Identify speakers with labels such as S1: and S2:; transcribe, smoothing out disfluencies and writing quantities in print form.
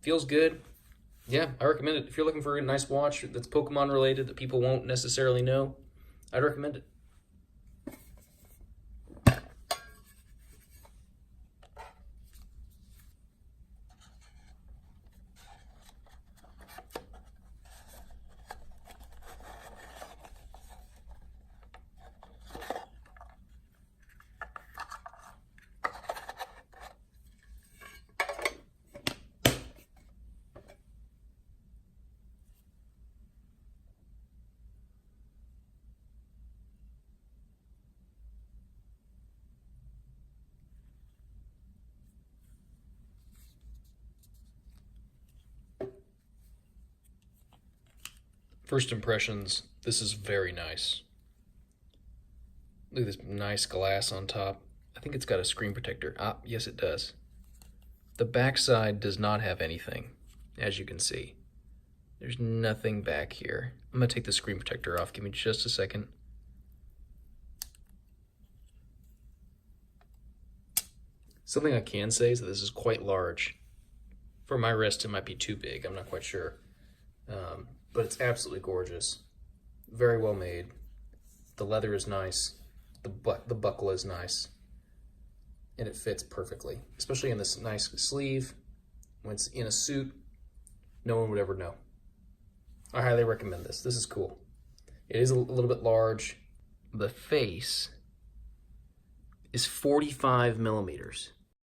S1: Feels good. Yeah, I recommend it. If you're looking for a nice watch that's Pokemon related that people won't necessarily know, I'd recommend it. First impressions, this is very nice. Look at this nice glass on top. I think it's got a screen protector. Ah, yes it does. The backside does not have anything, as you can see. There's nothing back here. I'm gonna take the screen protector off. Give me just a second. Something I can say is that this is quite large. For my wrist, it might be too big. I'm not quite sure. But it's absolutely gorgeous. Very well made. The leather is nice. The buckle is nice. And it fits perfectly, especially in this nice sleeve. When it's in a suit, no one would ever know. I highly recommend this. This is cool. It is a little bit large. The face is 45 millimeters.